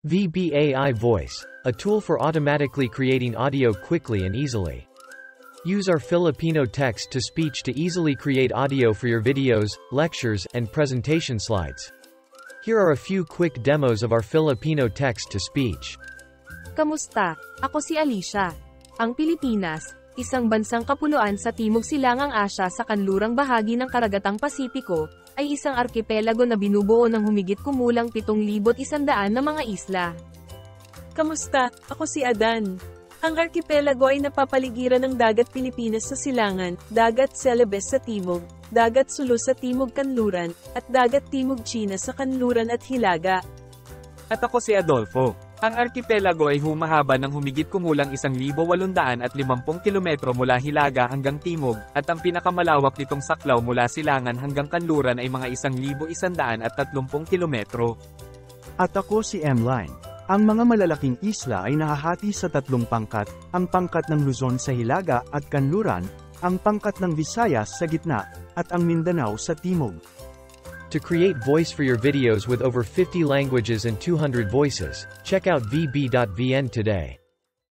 VBAI Voice, a tool for automatically creating audio quickly and easily. Use our Filipino text-to-speech to easily create audio for your videos, lectures, and presentation slides. Here are a few quick demos of our Filipino text-to-speech. Kamusta? Ako si Alicia. Ang Pilipinas, isang bansang kapuluan sa Timog Silangang Asya sa kanlurang bahagi ng Karagatang Pasipiko, ay isang arkipelago na binubuo ng humigit kumulang 7,100 na mga isla. Kamusta? Ako si Adan. Ang arkipelago ay napapaligiran ng dagat Pilipinas sa silangan, dagat Celebes sa timog, dagat Sulu sa timog kanluran, at dagat Timog China sa kanluran at Hilaga. At ako si Adolfo. Ang arkipelago ay humahaba ng humigit kumulang 1,850 kilometro mula Hilaga hanggang Timog, at ang pinakamalawak nitong saklaw mula Silangan hanggang Kanluran ay mga 1,130 kilometro. At ako si M-Line. Ang mga malalaking isla ay nahahati sa 3 pangkat, ang pangkat ng Luzon sa Hilaga at Kanluran, ang pangkat ng Visayas sa gitna, at ang Mindanao sa Timog. To create voice for your videos with over 50 languages and 200 voices, check out vb.vn today.